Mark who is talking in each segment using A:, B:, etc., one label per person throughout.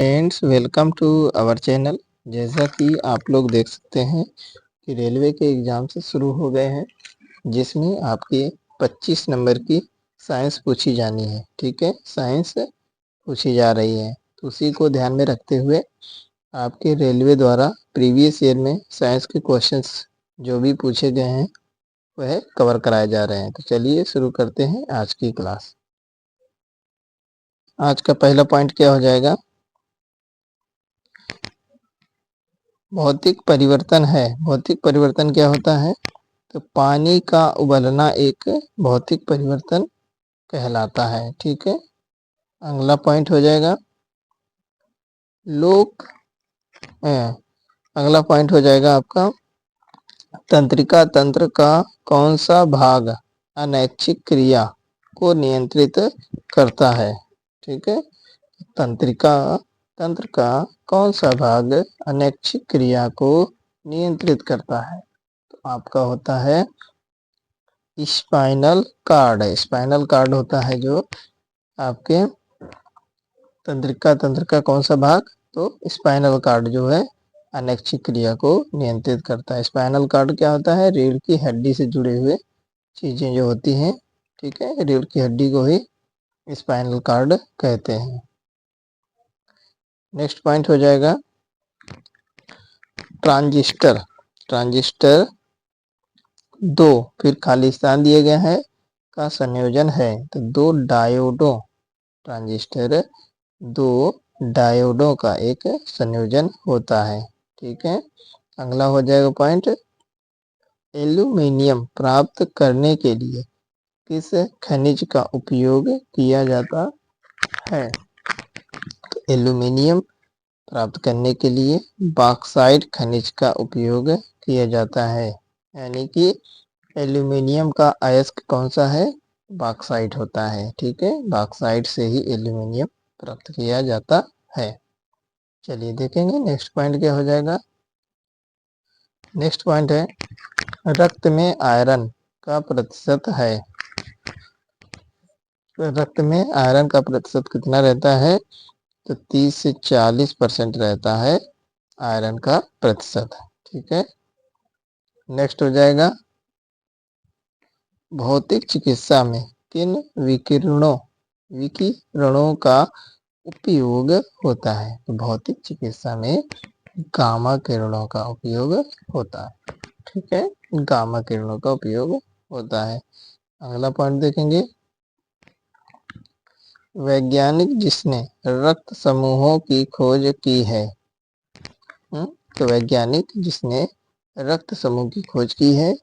A: Friends, welcome to our channel. जैसा कि आप लोग देख सकते हैं कि रेलवे के एग्ज़ाम से शुरू हो गए हैं, जिसमें आपके 25 नंबर की साइंस पूछी जानी है। ठीक है, साइंस पूछी जा रही है, तो उसी को ध्यान में रखते हुए आपके रेलवे द्वारा प्रीवियस ईयर में साइंस के क्वेश्चंस जो भी पूछे गए हैं वह कवर कराए जा रहे हैं। तो चलिए शुरू करते हैं आज की क्लास। आज का पहला पॉइंट क्या हो जाएगा? भौतिक परिवर्तन है। भौतिक परिवर्तन क्या होता है? तो पानी का उबलना एक भौतिक परिवर्तन कहलाता है। ठीक है, अगला पॉइंट हो जाएगा लोक अगला पॉइंट हो जाएगा आपका तंत्रिका तंत्र का कौन सा भाग अनैच्छिक क्रिया को नियंत्रित करता है? ठीक है, तंत्रिका तंत्र का कौन सा भाग अनैच्छिक क्रिया को नियंत्रित करता है? तो आपका होता है स्पाइनल कार्ड। स्पाइनल कार्ड होता है जो आपके तंत्रिका तंत्र का कौन सा भाग? तो स्पाइनल कार्ड जो है अनैच्छिक क्रिया को नियंत्रित करता है। स्पाइनल कार्ड क्या होता है? रीढ़ की हड्डी से जुड़े हुए चीजें जो होती हैं, ठीक है, रीढ़ की हड्डी को ही स्पाइनल कार्ड कहते हैं। नेक्स्ट पॉइंट हो जाएगा ट्रांजिस्टर। ट्रांजिस्टर दो, फिर खाली स्थान दिए गए हैं, का संयोजन है। तो दो डायोडों ट्रांजिस्टर दो डायोडों का एक संयोजन होता है। ठीक है, अगला हो जाएगा पॉइंट एल्यूमीनियम प्राप्त करने के लिए किस खनिज का उपयोग किया जाता है? तो एल्यूमीनियम प्राप्त करने के लिए बॉक्साइट खनिज का उपयोग किया जाता है। यानी कि एल्यूमीनियम का अयस्क कौन सा है? बॉक्साइट होता है। ठीक है, बॉक्साइट से ही एल्यूमीनियम प्राप्त किया जाता है। चलिए देखेंगे नेक्स्ट पॉइंट क्या हो जाएगा। नेक्स्ट पॉइंट है रक्त में आयरन का प्रतिशत है। रक्त में आयरन का प्रतिशत कितना रहता है? तो 30 से 40% रहता है आयरन का प्रतिशत। ठीक है, नेक्स्ट हो जाएगा भौतिक चिकित्सा में किन विकिरणों का उपयोग होता है? तो भौतिक चिकित्सा में गामा किरणों का उपयोग होता है। ठीक है, गामा किरणों का उपयोग होता है। अगला पॉइंट देखेंगे वैज्ञानिक जिसने रक्त समूहों की खोज की है। तो वैज्ञानिक जिसने रक्त समूह की खोज की है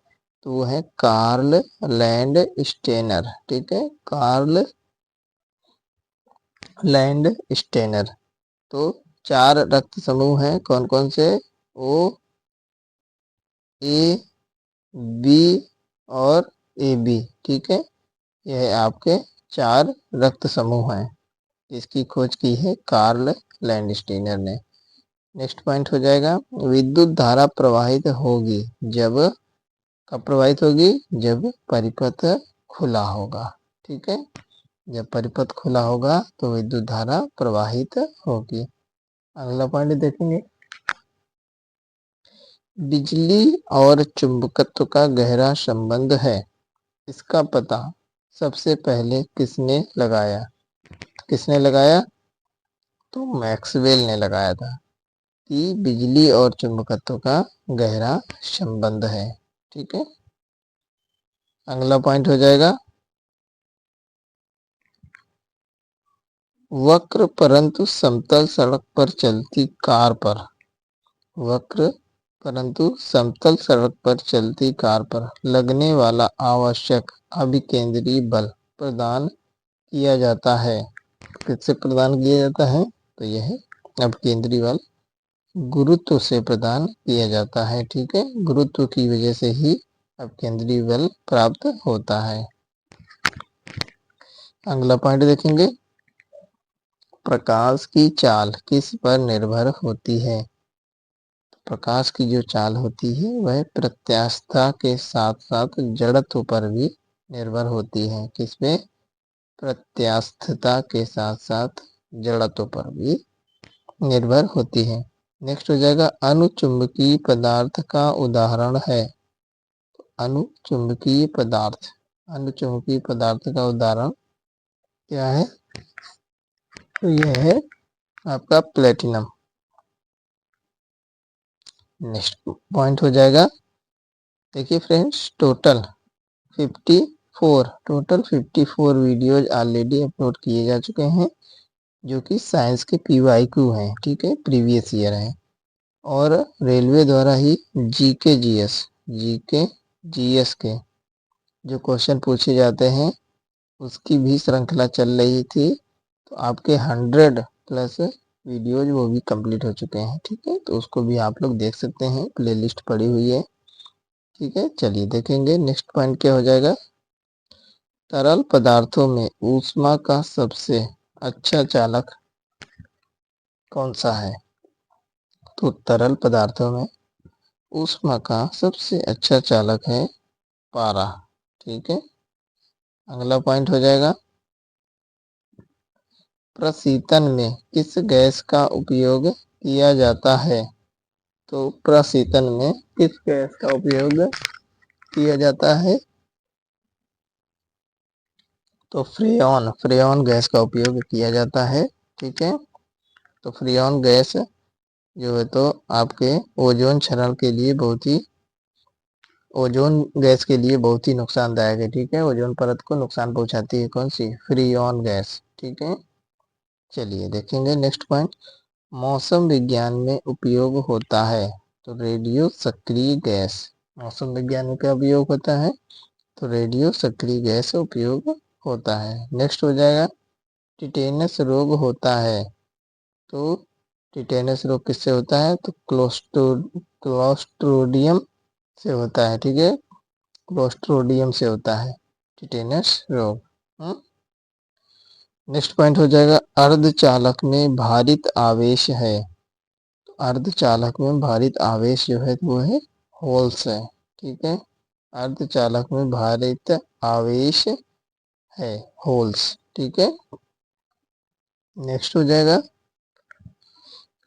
A: तो वो है कार्ल लैंड स्टेनर। ठीक है, कार्ल लैंड स्टेनर। तो 4 रक्त समूह हैं, कौन कौन से? ओ, ए, बी और ए बी। ठीक है, यह आपके 4 रक्त समूह हैं, इसकी खोज की है कार्ल लैंडस्टीनर ने। नेक्स्ट पॉइंट हो जाएगा विद्युत धारा प्रवाहित होगी जब, कब प्रवाहित होगी? जब परिपथ खुला होगा। ठीक है, जब परिपथ खुला होगा तो विद्युत धारा प्रवाहित होगी। अगला पॉइंट देखेंगे बिजली और चुंबकत्व का गहरा संबंध है, इसका पता सबसे पहले किसने लगाया? किसने लगाया? तो मैक्सवेल ने लगाया था कि बिजली और चुंबकत्व का गहरा संबंध है। ठीक है, अगला पॉइंट हो जाएगा वक्र परंतु समतल सड़क पर चलती कार पर, वक्र परंतु समतल सड़क पर चलती कार पर लगने वाला आवश्यक अभिकेंद्री बल प्रदान किया जाता है। किससे प्रदान किया जाता है? तो यह अभिकेंद्री बल गुरुत्व से प्रदान किया जाता है। ठीक है, गुरुत्व की वजह से ही अभिकेंद्री बल प्राप्त होता है। अगला पॉइंट देखेंगे प्रकाश की चाल किस पर निर्भर होती है? प्रकाश की जो चाल होती है वह प्रत्यास्थता के साथ साथ जड़त्व पर भी निर्भर होती है। किस पे? प्रत्यास्थता के साथ साथ जड़त्व पर भी निर्भर होती है। नेक्स्ट हो जाएगा अनुचुंबकीय पदार्थ का उदाहरण है। अनुचुंबकीय पदार्थ, अनुचुंबकीय पदार्थ का उदाहरण क्या है? तो यह है आपका प्लेटिनम। नेक्स्ट पॉइंट हो जाएगा, देखिए friends, total 54 videos already upload किए जा चुके हैं, जो कि साइंस के PYQ हैं, ठीक है, प्रीवियस ईयर हैं। और रेलवे द्वारा ही जीके जीएस के जो क्वेश्चन पूछे जाते हैं उसकी भी श्रृंखला चल रही थी। तो आपके 100+ वीडियोज वो भी कंप्लीट हो चुके हैं, ठीक है, तो उसको भी आप लोग देख सकते हैं, प्लेलिस्ट पड़ी हुई है, ठीक है। चलिए देखेंगे नेक्स्ट पॉइंट क्या हो जाएगा। तरल पदार्थों में ऊष्मा का सबसे अच्छा चालक कौन सा है? तो तरल पदार्थों में ऊष्मा का सबसे अच्छा चालक है पारा, ठीक है। अगला पॉइंट हो जाएगा, प्रशीतन में किस गैस का उपयोग किया जाता है? तो प्रशीतन में किस गैस का उपयोग किया जाता है? तो फ्रेऑन गैस का उपयोग किया जाता है, ठीक है। तो फ्रेऑन गैस जो है तो आपके ओजोन क्षरण के लिए ओजोन गैस के लिए बहुत ही नुकसानदायक है, ठीक है। ओजोन परत को नुकसान पहुंचाती है कौन सी? फ्रेऑन गैस, ठीक है। चलिए देखेंगे नेक्स्ट पॉइंट, मौसम विज्ञान में उपयोग होता है। तो रेडियो सक्रिय गैस, मौसम विज्ञान में क्या उपयोग होता है? तो रेडियो सक्रिय गैस उपयोग होता है। नेक्स्ट हो जाएगा, टिटेनस रोग होता है। तो टिटेनस रोग किससे होता है? तो क्लोस्ट्रोडियम से होता है, ठीक है, क्लोस्ट्रोडियम से होता है टिटेनस रोग। नेक्स्ट पॉइंट हो जाएगा, अर्धचालक में भारित आवेश है। तो अर्धचालक में भारित आवेश जो है वो है होल्स है, ठीक है। अर्धचालक में भारित आवेश है होल्स, ठीक है। नेक्स्ट हो जाएगा,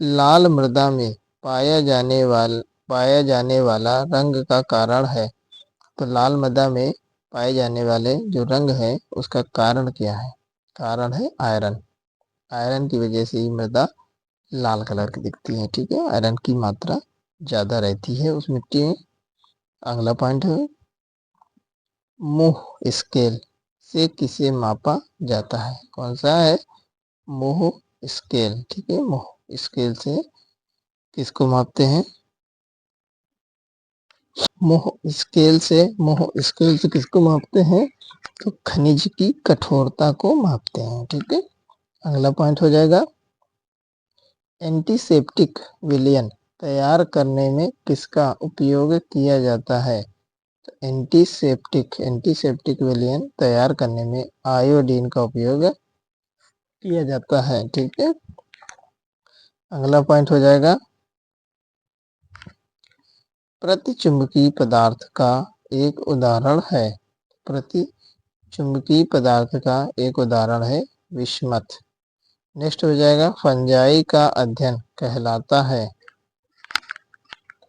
A: लाल मृदा में पाया जाने वाला रंग का कारण है। तो लाल मृदा में पाए जाने वाले जो रंग है उसका कारण क्या है? कारण है आयरन। आयरन की वजह से ही मृदा लाल कलर की दिखती है, ठीक है, आयरन की मात्रा ज़्यादा रहती है उस मिट्टी में। अगला पॉइंट है, मोह स्केल से किसे मापा जाता है? कौन सा है? मोह स्केल, ठीक है, मोह स्केल से किसको मापते हैं? मोह स्केल से किसको मापते हैं? तो खनिज की कठोरता को मापते हैं, ठीक है। अगला पॉइंट हो जाएगा, एंटीसेप्टिक विलयन तैयार करने में किसका उपयोग किया जाता है? तो एंटीसेप्टिक विलयन तैयार करने में आयोडीन का उपयोग किया जाता है, ठीक है। अगला पॉइंट हो जाएगा, प्रतिचुंबकीय पदार्थ का एक उदाहरण है। प्रतिचुंबकीय पदार्थ का एक उदाहरण है विस्मथ। नेक्स्ट हो जाएगा, फंजाई का अध्ययन कहलाता है।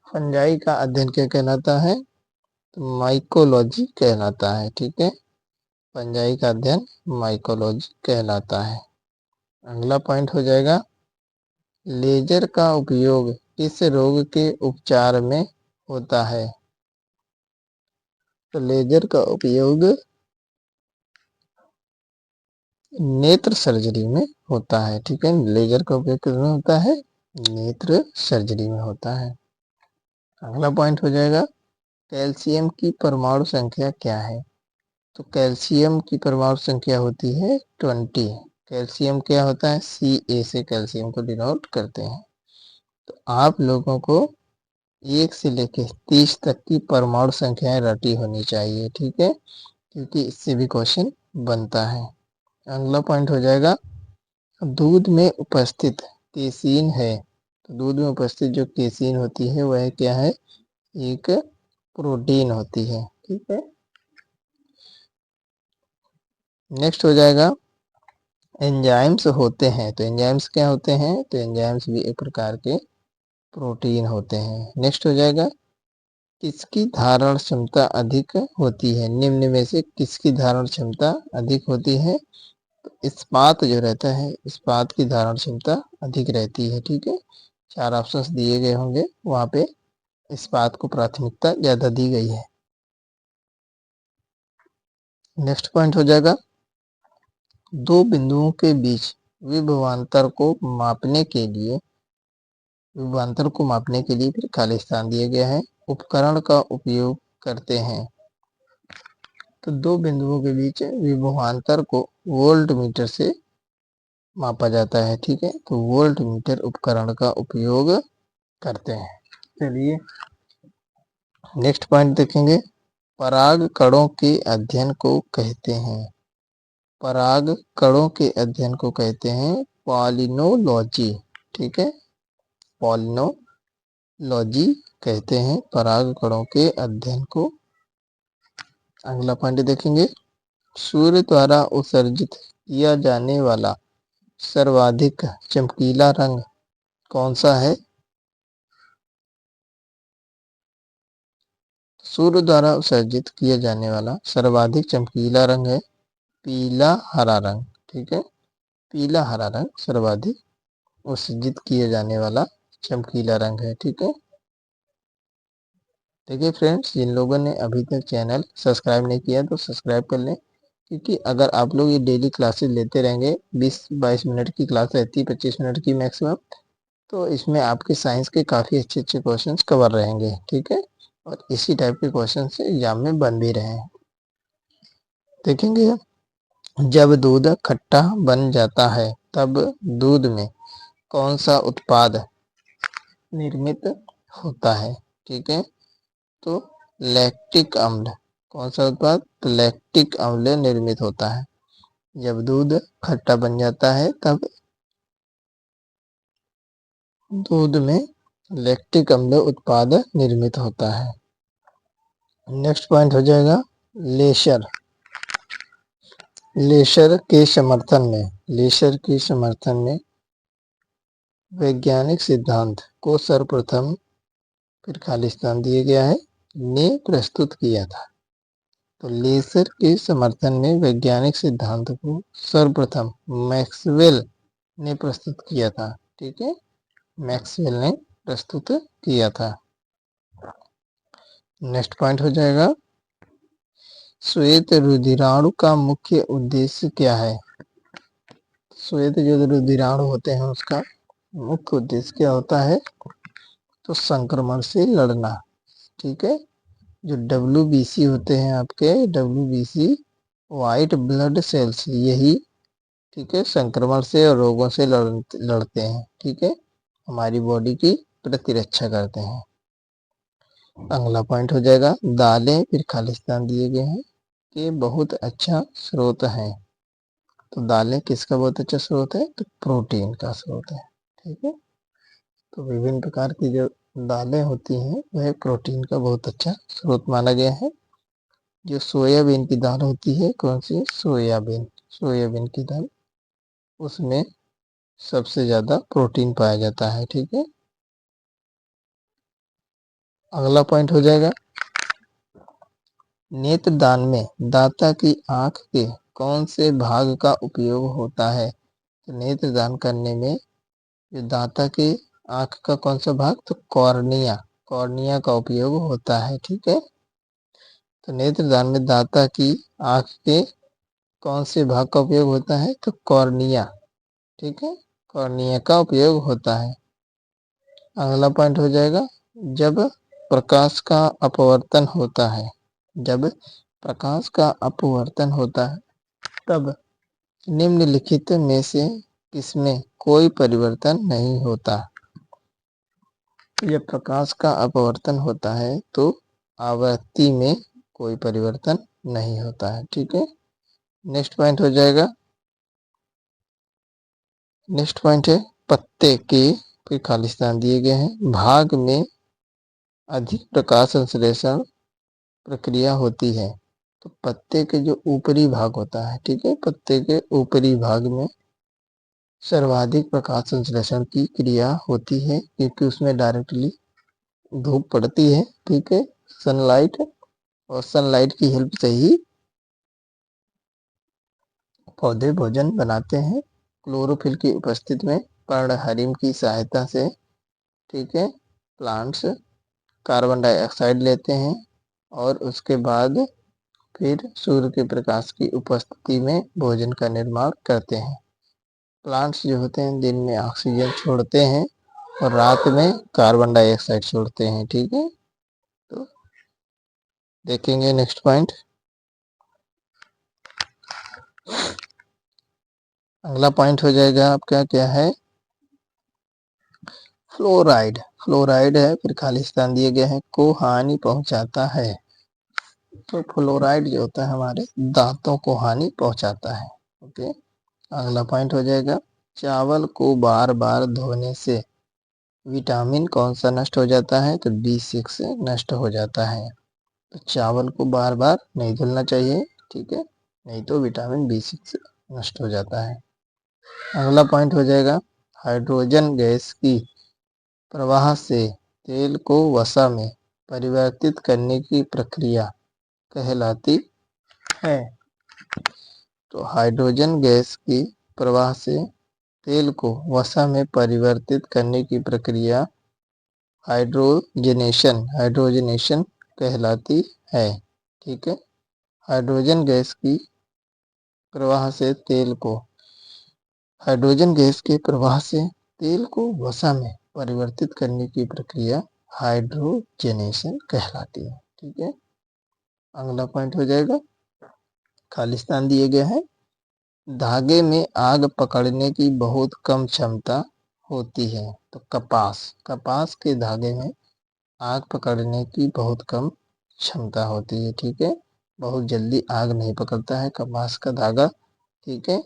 A: फंजाई का अध्ययन क्या कहलाता है? तो माइकोलॉजी कहलाता है, ठीक है। फंजाई का अध्ययन माइकोलॉजी कहलाता है। अगला पॉइंट हो जाएगा, लेजर का उपयोग किस रोग के उपचार में होता है? तो लेजर का उपयोग नेत्र सर्जरी में होता है, ठीक है। लेजर का उपयोग किसमें होता है? नेत्र सर्जरी में होता है। अगला पॉइंट हो जाएगा, कैल्शियम की परमाणु संख्या क्या है? तो कैल्शियम की परमाणु संख्या होती है 20। कैल्शियम क्या होता है? Ca से कैल्शियम को डिनोट करते हैं। तो आप लोगों को 1 से लेकर 30 तक की परमाणु संख्याएं रटी होनी चाहिए, ठीक है, क्योंकि इससे भी क्वेश्चन बनता है। अगला पॉइंट हो जाएगा, दूध में उपस्थित केसीन है। तो दूध में उपस्थित जो केसीन होती है वह क्या है? एक प्रोटीन होती है, ठीक है। नेक्स्ट हो जाएगा, एंजाइम्स होते हैं। तो एंजाइम्स क्या होते हैं? तो एंजाइम्स भी एक प्रकार के प्रोटीन होते हैं। नेक्स्ट हो जाएगा, किसकी धारण क्षमता अधिक होती है? निम्न में से किसकी धारण क्षमता अधिक होती है? तो इस्पात जो रहता है, इस्पात की धारण क्षमता अधिक रहती है। ठीक है, 4 ऑप्शंस दिए गए होंगे, वहां पे इस्पात को प्राथमिकता ज्यादा दी गई है। नेक्स्ट पॉइंट हो जाएगा, दो बिंदुओं के बीच विभवांतर को मापने के लिए, विभवांतर को मापने के लिए फिर खाली स्थान दिया गया है, उपकरण का उपयोग करते हैं। तो दो बिंदुओं के बीच विभवांतर को वोल्ट मीटर से मापा जाता है। ठीक है, तो वोल्ट मीटर उपकरण का उपयोग करते हैं। चलिए नेक्स्ट पॉइंट देखेंगे, पराग कणों के अध्ययन को कहते हैं, पराग कणों के अध्ययन को कहते हैं पॉलिनोलॉजी। ठीक है, पॉलिनोलॉजी कहते हैं पराग कणों के अध्ययन को। अगला पॉइंट देखेंगे, सूर्य द्वारा उत्सर्जित किया जाने वाला सर्वाधिक चमकीला रंग कौन सा है? सूर्य द्वारा उत्सर्जित किया जाने वाला सर्वाधिक चमकीला रंग है पीला हरा रंग। ठीक है, पीला हरा रंग सर्वाधिक उत्सर्जित किया जाने वाला चमकीला रंग है। ठीक है, देखिए फ्रेंड्स, जिन लोगों ने अभी तक चैनल सब्सक्राइब नहीं किया तो सब्सक्राइब कर लें, क्योंकि अगर आप लोग ये डेली क्लासेस लेते रहेंगे, 20-22 मिनट की क्लास रहती है, 25 मिनट की मैक्सिमम, तो इसमें आपके साइंस के काफ़ी अच्छे अच्छे क्वेश्चंस कवर रहेंगे। ठीक है, और इसी टाइप के क्वेश्चन से एग्जाम में बन भी रहे हैं। देखेंगे, जब दूध खट्टा बन जाता है तब दूध में कौन सा उत्पाद निर्मित होता है? ठीक है, तो लैक्टिक अम्ल, कौन सा उत्पाद? तो लैक्टिक अम्ल निर्मित होता है। जब दूध खट्टा बन जाता है तब दूध में लैक्टिक अम्ल उत्पाद निर्मित होता है। नेक्स्ट पॉइंट हो जाएगा, लेसर, लेसर के समर्थन में, लेसर के समर्थन में वैज्ञानिक सिद्धांत को सर्वप्रथम, फिर खालिस्तान दिया गया है, ने प्रस्तुत किया था। तो लेसर के समर्थन में वैज्ञानिक सिद्धांत को सर्वप्रथम मैक्सवेल ने प्रस्तुत किया था। ठीक है, मैक्सवेल ने प्रस्तुत किया था। नेक्स्ट पॉइंट हो जाएगा, श्वेत रुधिराणु का मुख्य उद्देश्य क्या है? श्वेत जो रुधिराणु होते हैं उसका मुख्य उद्देश्य क्या होता है? तो संक्रमण से लड़ना। ठीक है, जो WBC होते हैं आपके, WBC व्हाइट ब्लड सेल्स, यही ठीक है संक्रमण से और रोगों से लड़ते हैं। ठीक है, हमारी बॉडी की प्रतिरक्षा करते हैं। अगला पॉइंट हो जाएगा, दालें फिर खालिस्तान दिए गए हैं कि बहुत अच्छा स्रोत है। तो दालें किसका बहुत अच्छा स्रोत है? तो प्रोटीन का स्रोत है। ठीक है, तो विभिन्न प्रकार की जो दालें होती हैं वह प्रोटीन का बहुत अच्छा स्रोत माना गया है। जो सोयाबीन की दाल होती है, कौन सी? सोयाबीन, सोयाबीन की दाल, उसमें सबसे ज्यादा प्रोटीन पाया जाता है। ठीक है, अगला पॉइंट हो जाएगा, नेत्रदान में दाता की आंख के कौन से भाग का उपयोग होता है? तो नेत्रदान करने में जो दाता के आंख का कौन सा भाग? तो कॉर्निया, कॉर्निया का उपयोग होता है। ठीक है, तो नेत्रदान में दाता की आंख के कौन से भाग का उपयोग होता है? तो कॉर्निया। ठीक है, कॉर्निया का उपयोग होता है। अगला पॉइंट हो जाएगा, जब प्रकाश का अपवर्तन होता है, जब प्रकाश का अपवर्तन होता है तब निम्नलिखित में से किसमें कोई परिवर्तन नहीं होता? जब प्रकाश का अपवर्तन होता है तो आवृत्ति में कोई परिवर्तन नहीं होता है। ठीक है, नेक्स्ट पॉइंट हो जाएगा, नेक्स्ट पॉइंट है पत्ते के, फिर खालिस्तान दिए गए हैं, भाग में अधिक प्रकाश संश्लेषण प्रक्रिया होती है। तो पत्ते के जो ऊपरी भाग होता है, ठीक है, पत्ते के ऊपरी भाग में सर्वाधिक प्रकाश संश्लेषण की क्रिया होती है क्योंकि उसमें डायरेक्टली धूप पड़ती है, ठीक है, सनलाइट, और सनलाइट की हेल्प से ही पौधे भोजन बनाते हैं। क्लोरोफिल की उपस्थिति में पर्णहरिम की सहायता से, ठीक है, प्लांट्स कार्बन डाइऑक्साइड लेते हैं और उसके बाद फिर सूर्य के प्रकाश की उपस्थिति में भोजन का निर्माण करते हैं। प्लांट्स जो होते हैं दिन में ऑक्सीजन छोड़ते हैं और रात में कार्बन डाइऑक्साइड छोड़ते हैं, ठीक है। तो देखेंगे नेक्स्ट पॉइंट। अगला पॉइंट हो जाएगा आपका, क्या है, फ्लोराइड। फ्लोराइड है, फिर खालिस्तान दिए गए हैं, को हानि पहुंचाता है। तो फ्लोराइड जो होता है हमारे दांतों को हानि पहुंचाता है। ओके, अगला पॉइंट हो जाएगा, चावल को बार बार धोने से विटामिन कौन सा नष्ट हो जाता है? तो B6 नष्ट हो जाता है। तो चावल को बार बार नहीं धुलना चाहिए, ठीक है, नहीं तो विटामिन B6 नष्ट हो जाता है। अगला पॉइंट हो जाएगा, हाइड्रोजन गैस की प्रवाह से तेल को वसा में परिवर्तित करने की प्रक्रिया कहलाती है। तो हाइड्रोजन गैस की प्रवाह से तेल को वसा में परिवर्तित करने की प्रक्रिया हाइड्रोजनेशन कहलाती है, ठीक है। हाइड्रोजन गैस की प्रवाह से तेल को हाइड्रोजन गैस के प्रवाह से तेल को वसा में परिवर्तित करने की प्रक्रिया हाइड्रोजनेशन कहलाती है, ठीक है। अगला पॉइंट हो जाएगा, खालिस्तान दिए गए हैं, धागे में आग पकड़ने की बहुत कम क्षमता होती है। तो कपास के धागे में आग पकड़ने की बहुत कम क्षमता होती है, ठीक है, बहुत जल्दी आग नहीं पकड़ता है कपास का धागा, ठीक है।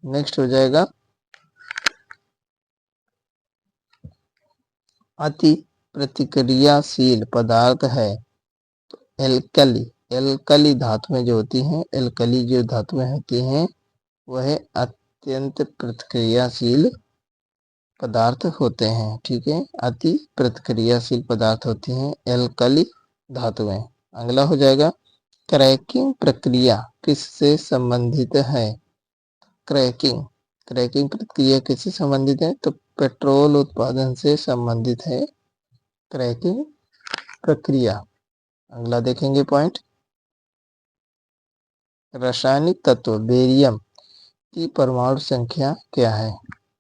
A: नेक्स्ट हो जाएगा, अति प्रतिक्रियाशील पदार्थ है। तो एल्कली धातुएं जो होती हैं, एल्कली जो धातुएं होती हैं वह अत्यंत प्रतिक्रियाशील पदार्थ होते हैं, ठीक है, अति प्रतिक्रियाशील पदार्थ होती हैं एल्कली धातुएं। अगला हो जाएगा, क्रैकिंग प्रक्रिया किससे संबंधित है? क्रैकिंग प्रक्रिया किससे संबंधित है? तो पेट्रोल उत्पादन से संबंधित है क्रैकिंग प्रक्रिया। अगला देखेंगे पॉइंट, रासायनिक तत्व बेरियम की परमाणु संख्या क्या है?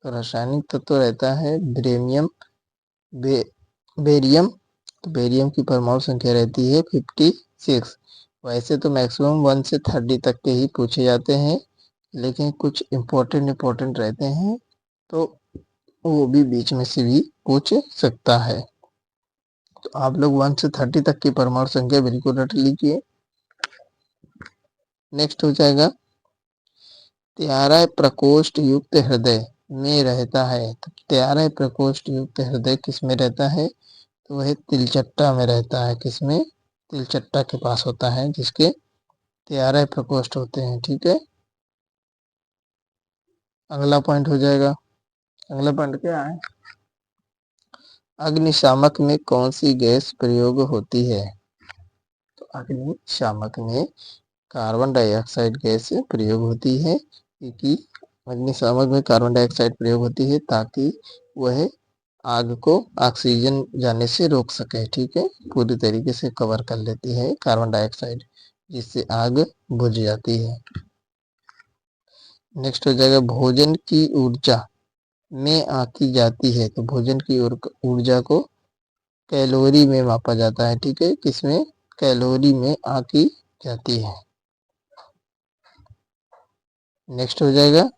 A: तो रासायनिक तत्व रहता है ब्रेमियम बेरियम। तो बेरियम की परमाणु संख्या रहती है 56। वैसे तो मैक्सिमम 1 से 30 तक के ही पूछे जाते हैं, लेकिन कुछ इम्पोर्टेंट रहते हैं तो वो भी बीच में से भी पूछ सकता है। तो आप लोग 1 से 30 तक की परमाणु संख्या बिल्कुल रट लीजिए। नेक्स्ट हो जाएगा, त्यारय प्रकोष्ठ युक्त हृदय में रहता है। तो त्यारय प्रकोष्ठ युक्त हृदय किस में रहता है? तो वह तिलचट्टा में रहता है। किसमें? तिलचट्टा के पास होता है, जिसके त्यारय प्रकोष्ठ होते हैं, ठीक है। अगला पॉइंट हो जाएगा, अगला पॉइंट क्या है, अग्निशामक में कौन सी गैस प्रयोग होती है? तो अग्निशामक में कार्बन डाइऑक्साइड गैस प्रयोग होती है, क्योंकि अग्निशामक में कार्बन डाइऑक्साइड प्रयोग होती है ताकि वह आग को ऑक्सीजन जाने से रोक सके, ठीक है, पूरी तरीके से कवर कर लेती है कार्बन डाइऑक्साइड, जिससे आग बुझ जाती है। नेक्स्ट हो जाएगा, भोजन की ऊर्जा में आंकी जाती है। तो भोजन की ऊर्जा को कैलोरी में मापा जाता है, ठीक है, किसमें? कैलोरी में आंकी जाती है। नेक्स्ट हो जाएगा,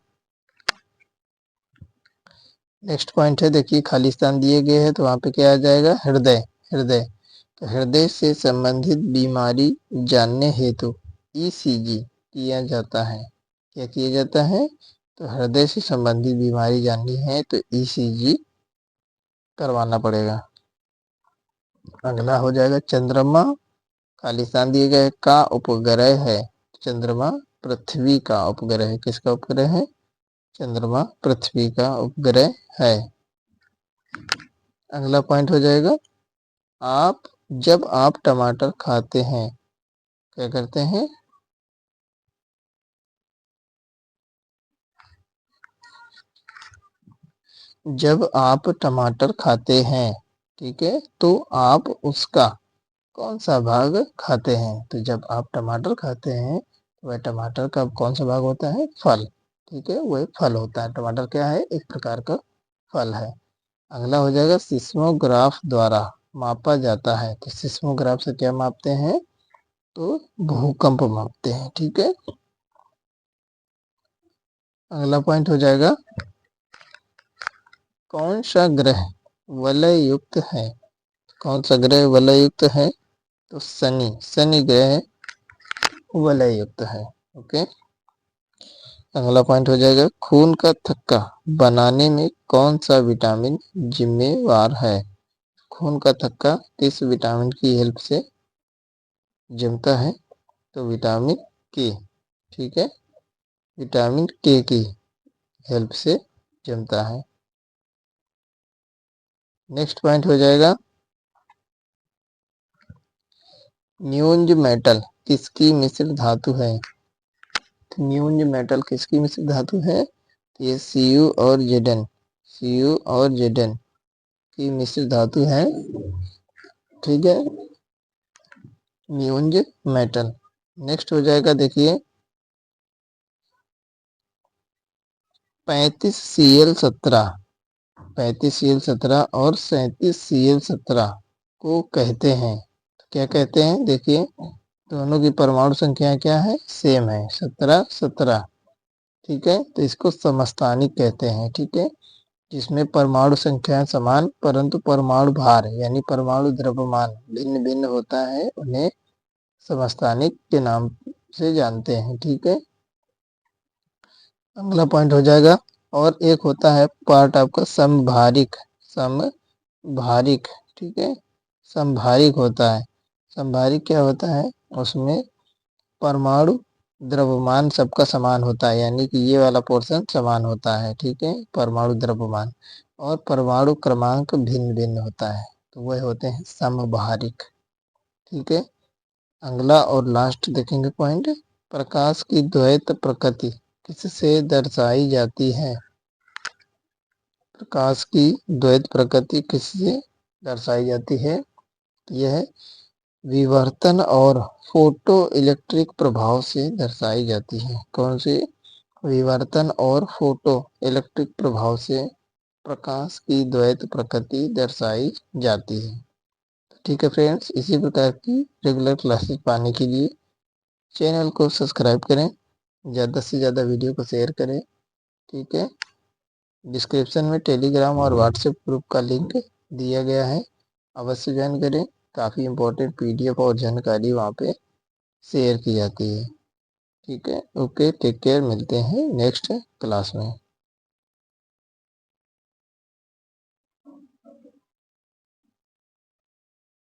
A: नेक्स्ट पॉइंट है, देखिए खालिस्तान दिए गए हैं तो वहां पे क्या आ जाएगा, हृदय। तो हृदय से संबंधित बीमारी जानने हेतु ईसीजी किया जाता है। क्या किया जाता है? तो हृदय से संबंधित बीमारी जाननी है तो ईसीजी करवाना पड़ेगा। अगला हो जाएगा, चंद्रमा खालिस्तान दिए गए का उपग्रह है। चंद्रमा पृथ्वी का उपग्रह है। किसका उपग्रह है? चंद्रमा पृथ्वी का उपग्रह है। अगला पॉइंट हो जाएगा, आप जब आप टमाटर खाते हैं क्या करते हैं? जब आप टमाटर खाते हैं, ठीक है, तो आप उसका कौन सा भाग खाते हैं? तो जब आप टमाटर खाते हैं तो वह टमाटर का कौन सा भाग होता है? फल। ठीक है, वह फल होता है। टमाटर क्या है? एक प्रकार का फल है। अगला हो जाएगा, सिस्मोग्राफ द्वारा मापा जाता है। तो सिस्मोग्राफ से क्या मापते हैं? तो भूकंप मापते हैं। ठीक है। अगला पॉइंट हो जाएगा, कौन सा ग्रह वलय युक्त है? कौन सा ग्रह वलय युक्त है? तो शनि। शनि ग्रह वलय युक्त है। ओके। अगला पॉइंट हो जाएगा, खून का थक्का बनाने में कौन सा विटामिन जिम्मेवार है? खून का थक्का किस विटामिन की हेल्प से जमता है? तो विटामिन के। ठीक है, विटामिन के की हेल्प से जमता है। नेक्स्ट पॉइंट हो जाएगा, न्यूज मेटल किसकी मिश्र धातु है? न्यूज मेटल किसकी मिश्र धातु है? ये Cu और Zn, Cu और Zn की मिश्र धातु है। ठीक है, न्यूज मेटल। नेक्स्ट हो जाएगा, देखिए 35Cl17, 35Cl17 और 37Cl17 को कहते हैं, क्या कहते हैं? देखिए दोनों की परमाणु संख्या क्या है? सेम है, 17-17। ठीक है, तो इसको समस्थानिक कहते हैं। ठीक है, जिसमें परमाणु संख्या समान परंतु परमाणु भार यानी परमाणु द्रव्यमान भिन्न भिन्न होता है, उन्हें समस्थानिक के नाम से जानते हैं। ठीक है। अगला पॉइंट हो जाएगा, और एक होता है पार्ट आपका समभारिक। समभारिक, ठीक है, समभारिक होता है। समभारिक क्या होता है? उसमें परमाणु द्रव्यमान सबका समान होता है, यानी कि ये वाला पोर्शन समान होता है। ठीक है, परमाणु द्रव्यमान, और परमाणु क्रमांक भिन्न भिन्न होता है, तो वह होते हैं समभारिक। ठीक है। अगला और लास्ट देखेंगे पॉइंट, प्रकाश की द्वैत प्रकृति किससे दर्शाई जाती है? प्रकाश की द्वैत प्रकृति किससे दर्शाई जाती है? यह विवर्तन और फोटो इलेक्ट्रिक प्रभाव से दर्शाई जाती है। कौन से? विवर्तन और फोटो इलेक्ट्रिक प्रभाव से प्रकाश की द्वैत प्रकृति दर्शाई जाती है। ठीक है फ्रेंड्स, इसी प्रकार की रेगुलर क्लासेस पाने के लिए चैनल को सब्सक्राइब करें, ज़्यादा से ज़्यादा वीडियो को शेयर करें। ठीक है, डिस्क्रिप्शन में टेलीग्राम और व्हाट्सएप ग्रुप का लिंक दिया गया है, अवश्य ज्वाइन करें। काफ़ी इम्पोर्टेंट पीडीएफ और जानकारी वहाँ पे शेयर की जाती है। ठीक है, ओके, टेक केयर, मिलते हैं नेक्स्ट क्लास में।